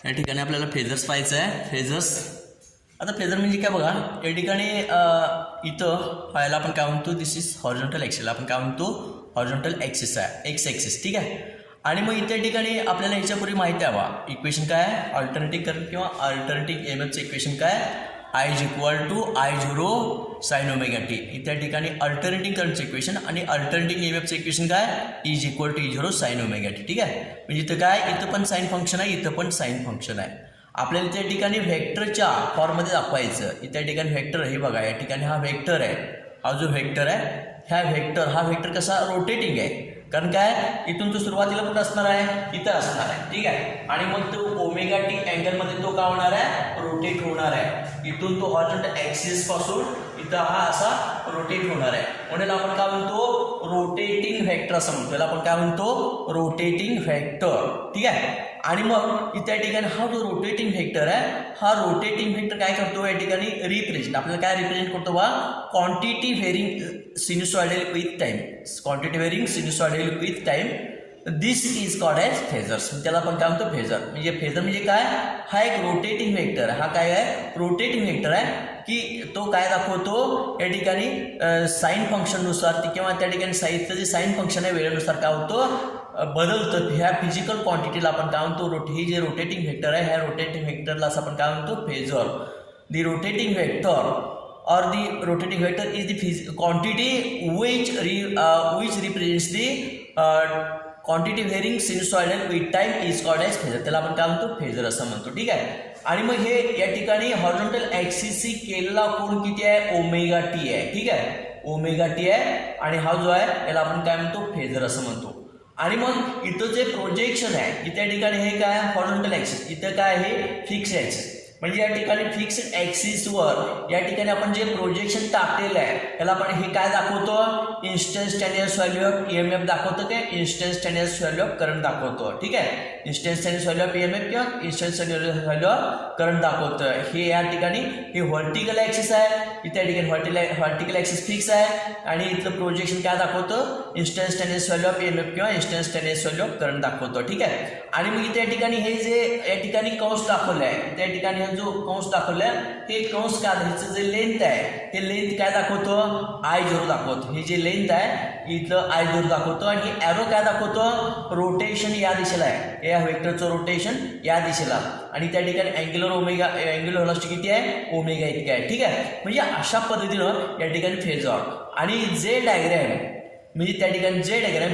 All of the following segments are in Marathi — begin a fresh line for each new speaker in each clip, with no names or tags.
या ठिकाणी आपल्याला फेजर्स पाहायचं आहे. फेजर्स आता फेजर म्हणजे काय बघा, या ठिकाणी इथं पाहायला आपण काय म्हणतो, दिस इज हॉरिझॉन्टल ॲक्सिस. आपण काय म्हणतो, हॉरिझॉन्टल ॲक्सिस आहे, एक्स ॲक्सिस. ठीक आहे. आणि मग इथे ठिकाणी आपल्याला ह्याच्यापूर्वी माहिती आहे बा, इक्वेशन काय आहे, अल्टरनेटिंग करंट किंवा अल्टरनेटिंग EMFचं इक्वेशन काय, I is equal to I0 sine omega T. इथे ठिकाणी अल्टरनेटिंग करंटचं इक्वेशन आणि अल्टरनेटिंग EMFचं इक्वेशन काय, is equal to E0 sine omega T. ठीक आहे. म्हणजे इथं काय, इथं पण साइन फंक्शन आहे, इथं पण साइन फंक्शन आहे. आपल्याला त्या ठिकाणी व्हेक्टरच्या फॉर्ममध्ये दाखवायचं. इथे ठिकाणी व्हेक्टर हे बघा, या ठिकाणी हा व्हेक्टर आहे, हा जो व्हेक्टर आहे, हा व्हेक्टर कसा रोटेटिंग आहे. कारण काय, इथून तो सुरुवातीला कुठं असणार आहे, इथं असणार आहे. ठीक आहे. आणि मग तो ओमेगा टी अँगलमध्ये तो काय होणार आहे, रोटेट होणार आहे. इथून तो हॉरिझॉन्टल ॲक्सिस पासून इथं हा असा रोटेट होणार आहे. म्हणून आपण काय म्हणतो, रोटेटिंग व्हेक्टर असं म्हणतो. याला आपण काय म्हणतो, रोटेटिंग व्हेक्टर. ठीक आहे. आणि मग इथे या ठिकाणी हा जो रोटेटिंग व्हेक्टर आहे, हा रोटेटिंग व्हेक्टर काय करतो, या ठिकाणी रिप्रेझेंट, आपल्याला काय रिप्रेझेंट करतो बा, quantity varying sinusoidal with time. Quantity varying sinusoidal with time, this is called as phasors. त्याला आपण काय म्हणतो, फेजर. म्हणजे फेजर म्हणजे काय, हा एक रोटेटिंग व्हेक्टर. हा काय आहे, रोटेटिंग व्हेक्टर आहे, की तो काय दाखवतो, या ठिकाणी साइन फंक्शननुसार किंवा त्या ठिकाणी साईडचं जे साइन फंक्शन आहे वेळेनुसार काय होतं, बदलतं. ह्या फिजिकल क्वांटिटीला आपण काय म्हणतो, ही जे रोटेटिंग व्हेक्टर आहे, ह्या रोटेटिंग व्हेक्टरला आपण काय म्हणतो, phasor. The rotating vector or the rotating vector is the quantity which represents the quantity varying sinusoidal with time is called as phasor. त्याला आपण काय म्हणतो, फेजर असं म्हणतो. ठीक आहे. आणि मग हे या ठिकाणी हॉरिझॉन्टल ॲक्सिसशी केलेला कोण किती आहे, ओमेगा टी आहे. ठीक आहे, ओमेगा टी आहे. आणि हा जो आहे याला आपण काय म्हणतो, फेजर असं म्हणतो. आणि मग इथं जे प्रोजेक्शन आहे, इथे ठिकाणी हे काय, हॉरिझॉन्टल ॲक्सिस, इथं काय आहे, फिक्स ॲक्सिस. म्हणजे या ठिकाणी फिक्स्ड ॲक्सिसवर या ठिकाणी आपण जे प्रोजेक्शन टाकलेलं आहे, त्याला आपण हे काय दाखवतो, इन्स्टंटेनियस व्हॅल्यू ऑफ EMF दाखवतो, ते इन्स्टंटेनियस व्हॅल्यू ऑफ करंट दाखवतो. ठीक आहे. इन्स्टंटेनियस व्हॅल्यू ऑफ EMF किंवा इन्स्टंटेनियस व्हॅल्यू ऑफ करंट दाखवतो. हे या ठिकाणी हे व्हर्टिकल ॲक्सिस आहे, इथे या ठिकाणी व्हर्टिकल ॲक्सिस फिक्स आहे. आणि इथलं प्रोजेक्शन काय दाखवतं, इन्स्टंटेनियस व्हॅल्यू ऑफ EMF किंवा इन्स्टंटेनियस व्हॅल्यू ऑफ करंट दाखवतो. ठीक आहे. आणि मग इथे या ठिकाणी हे जे या ठिकाणी कंस दाखवलं आहे, त्या ठिकाणी जो कंस दाखवलाय, हे कंस काय, ह्याचं जे लेंथ आहे, हे लेंथ काय दाखवतो, I0 दाखवतो. हे जे लेंथ आहे इथलं I0 दाखवतो. आणि हे ॲरो काय दाखवतो, रोटेशन या दिशेला आहे, या व्हेक्टरचं रोटेशन या दिशेला. आणि त्या ठिकाणी अँग्युलर व्हेलॉसिटी किती आहे, ओमेगा इतकी आहे. ठीक आहे. म्हणजे अशा पद्धतीनं या ठिकाणी फेजर. आणि जे डायग्रॅम म्हणजे त्या ठिकाणी जे डायग्राम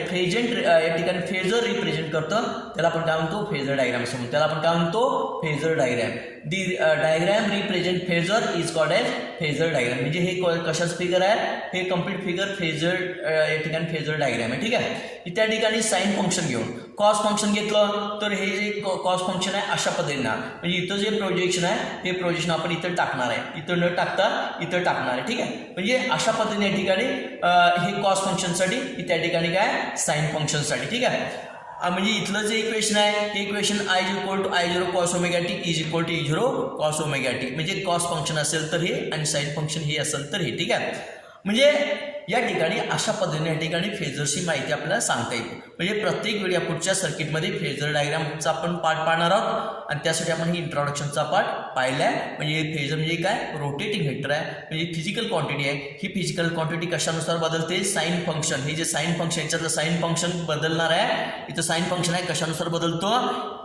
या ठिकाणी फेजर रिप्रेझेंट करतं, त्याला आपण काय म्हणतो, फेजर डायग्राम असं म्हणतो. त्याला आपण काय म्हणतो, phasor diagram. The diagram represent phasor is called as phasor diagram. म्हणजे हे कशाचं फिगर आहे, हे कम्प्लीट फिगर फेजर या ठिकाणी फेजर डायग्राम आहे. ठीक आहे. त्या ठिकाणी साइन फंक्शन घेऊन कॉस फंक्शन घेतलं तर हे जे कॉस फंक्शन आहे अशा पद्धतीनं, म्हणजे इथं जे प्रोजेक्शन आहे, हे प्रोजेक्शन आपण इथं टाकणार आहे, इथं न टाकता इथं टाकणार आहे. ठीक आहे. म्हणजे अशा पद्धतीने या ठिकाणी हे कॉस फंक्शनसाठी, त्या ठिकाणी काय, साइन फंक्शनसाठी. ठीक आहे. म्हणजे इथलं जे इक्वेशन आहे, हे equation I is equal to I0 cos omega T is equal to E0 cos omega T. म्हणजे कॉस फंक्शन असेल तर हे आणि साइन फंक्शन हे असेल तर हे. ठीक आहे. म्हणजे या ठिकाणी अशा पद्धतीने या ठिकाणी फेजरची माहिती आपल्याला सांगता येईल. म्हणजे प्रत्येक वेळी या पुढच्या सर्किटमध्ये फेजर डायग्रामचा आपण पार्ट पाहणार आहोत. आणि त्यासाठी आपण ही इंट्रोडक्शनचा पार्ट पाहिला आहे. म्हणजे फेजर म्हणजे काय, रोटेटिंग व्हेक्टर आहे, म्हणजे फिजिकल क्वांटिटी आहे. ही फिजिकल क्वांटिटी कशानुसार बदलते, साइन फंक्शन. हे जे साइन फंक्शन, याच्यातलं साइन फंक्शन बदलणार आहे. इथं साइन फंक्शन आहे, कशानुसार बदलतो,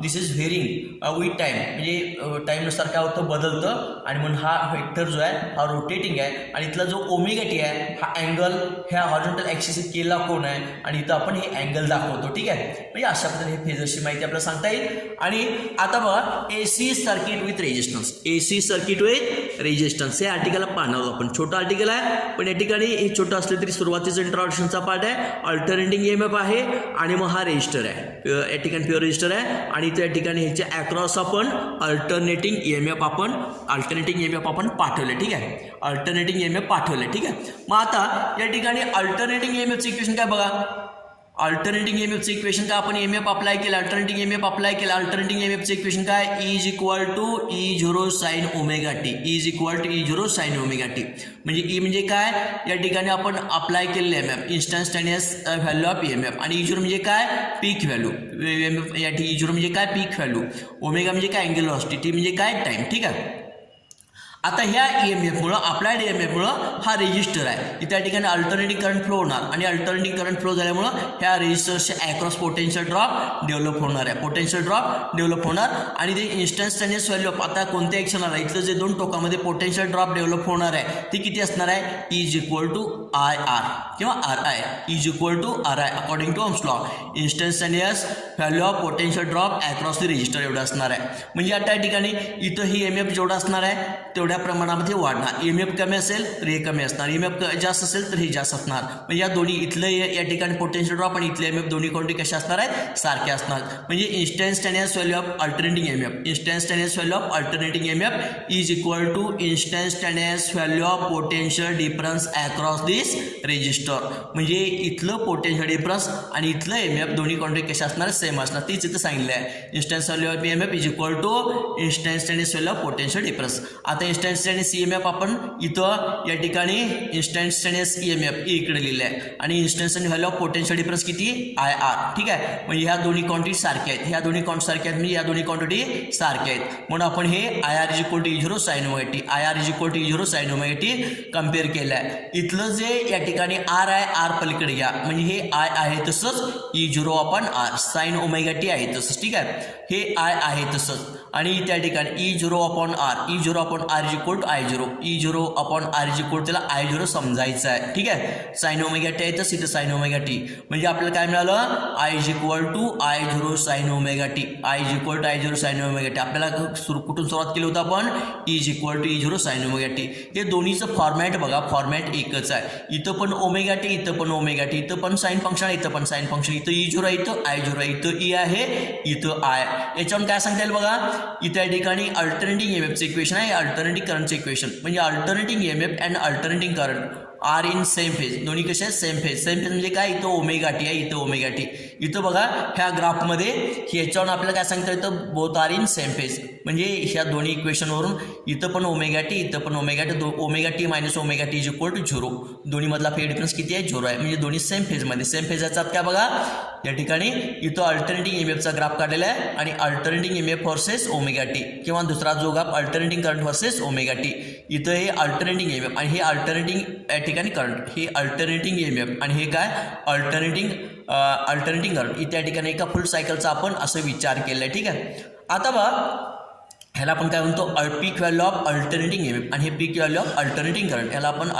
दिस इज व्हेरिंग विथ टाइम. म्हणजे टाईमनुसार काय होतं, बदलतं. आणि म्हणून हा व्हेक्टर जो आहे हा रोटेटिंग आहे. आणि इथला जो ओमेगा टी आहे, हा अँगल ह्या हॉरिझॉन्टल ॲक्सिस केला कोण आहे, आणि इथं आपण हे अँगल दाखवतो. ठीक आहे. म्हणजे अशा पद्धतीने हे फेजरची माहिती आपल्याला सांगता येईल. आणि आता बघा, AC circuit with resistance. AC circuit with resistance हे आर्टिकल पाहणार आहोत आपण. छोटं आर्टिकल आहे, पण या ठिकाणी हे छोटं असलं तरी सुरुवातीचं इंट्रोडक्शनचा पार्ट आहे. अल्टरनेटिंग EMF आहे. आणि मग हा रेजिस्टर आहे, या ठिकाणी प्युअर रेजिस्टर आहे. आणि त्या ठिकाणी ह्याच्या अक्रॉस आपण अल्टरनेटिंग EMF आपण पाठवले. ठीक आहे. अल्टरनेटिंग EMF पाठवले. ठीक आहे. मग आता या ठिकाणी अल्टरनेटिंग EMFचं इक्वेशन काय बघा, अल्टरनेटिंग EMFचं इक्वेशन काय आपण EMF अप्लाय केलं, अल्टरनेटिंग EMF अप्लाय केलं. अल्टरनेटिंग EMFचं इक्वेशन काय E is equal to E0 sine omega T. E is equal to E0 sine omega T. म्हणजे E म्हणजे काय, या ठिकाणी आपण अप्लाय केलेलं EMF instantaneous value of EMF. आणि E0 म्हणजे काय, पीक व्हॅल्यू. या ठिकाणी E0 म्हणजे काय, पीक व्हॅल्यू. ओमेगा म्हणजे काय, अँगल व्हेलोसिटी. टी म्हणजे काय, टाइम. ठीक आहे. आता ह्या EMFमुळं, अप्लाइड EMFमुळं हा रेजिस्टर आहे, त्या ठिकाणी अल्टरनेटिंग करंट फ्लो होणार. आणि अल्टरनेटिंग करंट फ्लो झाल्यामुळं ह्या रेजिस्टरचे अक्रॉस पोटेन्शियल ड्रॉप डेव्हलप होणार आहे. पोटेन्शियल ड्रॉप डेव्हलप होणार आणि ते इन्स्टंटेनियस व्हॅल्यू ऑफ, आता कोणत्या ॲक्शन आला, इथलं जे दोन टोकामध्ये पोटेन्शियल ड्रॉप डेव्हलप होणार आहे ते किती असणार आहे, E is equal to IR किंवा RI. E is equal to RI according to Ohm's law. Instantaneous value of potential drop across the resistor एवढं असणार आहे. म्हणजे आता या ठिकाणी इथं ही EMF जेवढं असणार आहे तेवढ्या प्रमाणामध्ये वाढणार. EMF कमी असेल तर हे कमी असणार, EMF जास्त असेल तर हे जास्त असणार. म्हणजे या दोन्ही, इथलं या ठिकाणी पोटेन्शियल ड्रॉप आणि इथले EMF दोन्ही क्वांटिटी कशा असणार आहेत, सारखे असणार. म्हणजे instantaneous value of alternating EMF, instantaneous value of alternating EMF is equal to instantaneous value of potential difference across this resistor. म्हणजे इथलं पोटेन्शियल डिफरन्स आणि इथलं EMF दोन्ही क्वांटिटी कशा असणार, सेम असणार. तीच इथं सांगितलं आहे. Instantaneous value of EMF is equal to instantaneous value of potential difference. आता इन्स्टंटेनियस EMF आपण इथं या ठिकाणी इन्स्टंटेनियस EMF इकडे लिहिलं आहे आणि instantaneous value of potential difference किती, IR. ठीक आहे. म्हणजे ह्या दोन्ही क्वांटिटी सारख्या आहेत, ह्या दोन्ही क्वांटिटी सारख्या आहेत, म्हणजे या दोन्ही क्वांटिटी सारख्या आहेत. म्हणून आपण हे IR is equal to E0 sine omega T, IR is equal to E0 sine omega T compare केलं आहे. इथलं जे या ठिकाणी R आहे, R पलीकडे घ्या, म्हणजे हे I आहे तसंच E0 upon R sign omega T आहे तसंच. ठीक आहे. हे I आहे तसंच आणि त्या ठिकाणी E0 upon R, E0 upon R is equal to I0, E0 upon R is equal त्याला I0 समजायचं आहे. ठीक आहे. साइन ओमेगा टी आहे तर इथं साइन ओमेगा टी. म्हणजे आपल्याला काय मिळालं, I is equal to I0 sine omega T, I is equal to I0 sine omega T. आपल्याला कुठून सुरुवात केली होतं आपण, E is equal to E0 sine omega T. हे दोन्हीचं फॉर्मॅट बघा, फॉर्मॅट एकच आहे. इथं पण ओमेगा टी, इथं पण ओमेगा टी, इथं पण साइन फंक्शन आहे, इथं पण साइन फंक्शन. इथं E0 आहे, इथं I0 आहे, इथं E आहे, इथं I. याच्यावर काय सांगता येईल बघा, इथं या ठिकाणी अल्टरनेटिंग EMFचं इक्वेशन आहे, अल्टरनेटिंग करंटचं इक्वेशन. म्हणजे alternating EMF and alternating current are in same phase. दोन्ही कसे आहेत, सेम फेज. सेम फेज म्हणजे काय, इथं ओमेगा टी आहे, इथं ओमेगा टी. इथं बघा ह्या ग्राफमध्ये ह्याच्यावरून आपल्याला काय सांगता येतं, both are in same phase. म्हणजे ह्या दोन्ही इक्वेशनवरून इथं पण ओमेगा टी, इथं पण omega T. Omega T minus omega T is equal to 0. दोन्ही मधला फेज डिफरन्स किती आहे, 0 आहे. म्हणजे दोन्ही सेम फेजमध्ये. सेम फेज याच्यात काय बघा, या ठिकाणी इथं अल्टरनेटिंग EMFचा ग्राफ काढलेला आहे आणि alternating EMF versus omega T, किंवा दुसरा जो graph alternating current versus omega T. इथं हे अल्टरनेटिंग EMF आणि हे अल्टरनेटिंग या ठिकाणी करंट, हे अल्टरनेटिंग EMF आणि हे काय अल्टरनेटिंग करंट. इथे या ठिकाणी एका फुल सायकलचा आपण असं विचार केला आहे. ठीक आहे. आता बघा ह्याला आपण काय म्हणतो, पीक व्हॅल्यू ऑफ अल्टरनेटिंग EMF आणि हे पीक व्हॅल्यू ऑफ अल्टरनेटिंग करंट. ह्याला आपण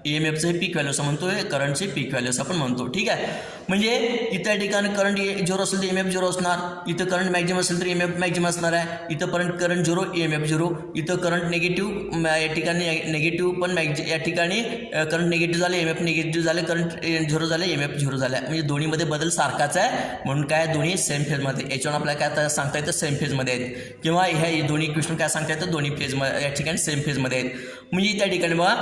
EMFचं हे पीक व्हॅल्यू असं म्हणतो, करंटचे पीक व्हॅल्यू असं आपण म्हणतो. ठीक आहे. म्हणजे इथं या ठिकाणी करंट 0 असेल तर EMF 0 असणार. इथं करंट मॅक्झिमम असेल तर EMF मॅक्झिमम असणार आहे. इथं करंट 0, EMF 0. इथं करंट निगेटिव्ह, या ठिकाणी निगेटिव्ह पण या ठिकाणी करंट निगेटिव्ह झाले, EMF निगेटिव्ह झाले, करंट 0 झाले, EMF 0 झाले. म्हणजे दोन्हीमध्ये बदल सारखाच आहे. म्हणून काय, दोन्ही सेम फेजमध्ये. याच्यावर आपल्याला काय सांगता येतं, सेम फेजमध्ये आहेत. किंवा ह्या दोन्ही इक्वेशन काय सांगता येतं, दोन्ही फेजमध्ये या ठिकाणी सेम फेजमध्ये आहेत. म्हणजे त्या ठिकाणी बघा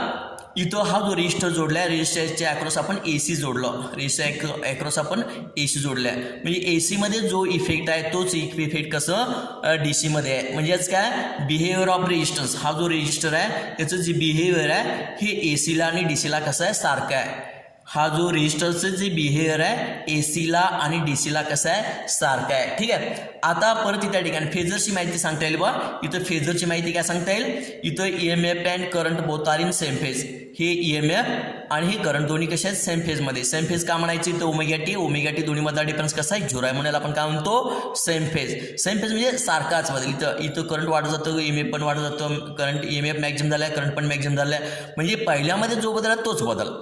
इथं हा जो रेजिस्टर जोडला आहे, रेजिस्टरच्या अक्रॉस आपण AC जोडलं, रेजिस्टर अक्रॉस आपण AC जोडलं आहे. म्हणजे AC मध्ये जो इफेक्ट आहे तोच इफेक्ट कसं DC मध्ये आहे. म्हणजेच काय, बिहेवियर ऑफ रेजिस्टन्स, हा जो रेजिस्टर आहे त्याचं जे बिहेवियर आहे हे AC ला आणि DC ला कसं आहे, सारखं आहे. हा जो रेजिस्टरचं जे बिहेवियर आहे AC ला आणि DC ला कसं आहे, सारखं आहे. ठीक आहे. आता परत त्या ठिकाणी फेजरची माहिती सांगता येईल बा. इथं फेजरची माहिती काय सांगता येईल, इथं EMF and current both are in same phase. हे EMF आणि हे करंट दोन्ही कसे आहेत, सेम फेजमध्ये. सेम फेज का म्हणायची, इथं ओमेगा टी दोन्ही मधला डिफरन्स कसा आहे, 0 आहे. म्हणून आपण काय म्हणतो, सेम फेज. सेम फेज म्हणजे सारखाच बदल. इथं करंट वाढत जातं, EMF पण वाढत जातं. करंट EMF मॅक्झिमम झाला आहे, करंट पण मॅक्झिमम झाला आहे. म्हणजे पहिल्यामध्ये जो बदल आहे तोच बदल,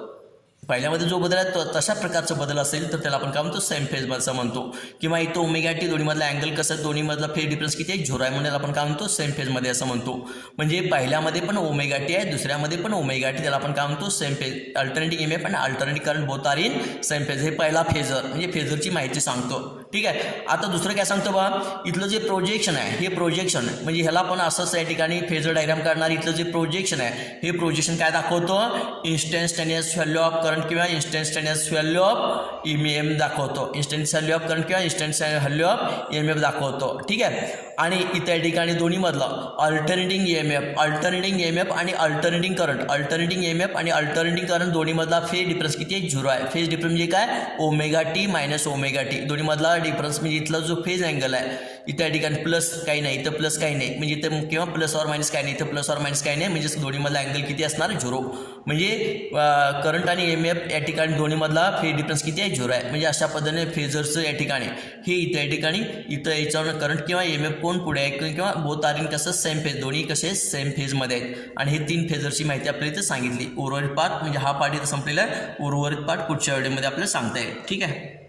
पहिल्यामध्ये जो बदल आहे तशा प्रकारचा बदल असेल तर त्याला आपण काय म्हणतो, सेम फेज असं म्हणतो. किंवा इथं ओमेगा टी दोन्ही मधला अँगल कसं, दोन्ही मधला फेज डिफरन्स किती आहे, 0 आहे. म्हणून आपण काय म्हणतो, सेम फेजमध्ये असं म्हणतो. म्हणजे पहिल्यामध्ये पण ओमेगा टी आहे, दुसऱ्यामध्ये पण ओमेगा टी, त्याला आपण काय म्हणतो, सेम फेज. अल्टरनेटिंग EMF आणि alternating current both are in same phase. हे पहिला फेजर, म्हणजे फेजरची माहिती सांगतो. ठीक आहे. आता दुसरं काय सांगतो बा, इथलं जे प्रोजेक्शन आहे हे प्रोजेक्शन म्हणजे ह्याला आपण असंच या ठिकाणी फेजर डायग्राम करणार. इथलं जे प्रोजेक्शन आहे हे प्रोजेक्शन काय दाखवतो, इन्स्टंटेनियस व्हॅल्यू ऑफ करंट किंवा इन्स्टंटेनियस व्हॅल्यू ऑफ EMF दाखवतो. इन्स्टंटेनियस व्हॅल्यू ऑफ करंट किंवा इन्स्टंटेनियस व्हॅल्यू ऑफ EMF दाखवतो. ठीक आहे. आणि इथं या ठिकाणी दोन्ही मधलं अल्टरनेटिंग EMF आणि अल्टरनेटिंग करंट, अल्टरनेटिंग EMF आणि अल्टरनेटिंग करंट दोन्ही मधला फेज डिफरन्स किती आहे, 0 आहे. फेज डिफरन्स म्हणजे काय, omega T minus omega T. दोन्ही मधला डिफरन्स म्हणजे इथला जो फेज अँगल आहे इथं या ठिकाणी प्लस काही नाही, इथं प्लस काही नाही, म्हणजे इथं किंवा प्लस ऑर मायनस काही नाही, इथं प्लस ऑर मायनस काही नाही, म्हणजे दोन्ही मधला अँगल किती असणार, 0. म्हणजे करंट आणि EMF या ठिकाणी दोन्ही मधला फेज डिफरन्स किती आहे, 0 आहे. म्हणजे अशा पद्धतीने फेजर्सचं या ठिकाणी हे इथं या ठिकाणी इथं याच्यावर करंट किंवा EMF कोण पुढे आहे किंवा बोथ आर इन कसं सेम फेज, दोन्ही कसे सेम फेजमध्ये आहेत. आणि हे 3 फेजरची माहिती आपल्याला इथं सांगितली. उर्वरित पार्ट म्हणजे हा पार्ट इथं संपलेला आहे, उर्वरित पार्ट पुढच्या व्हिडिओमध्ये आपल्याला सांगता येईल. ठीक आहे.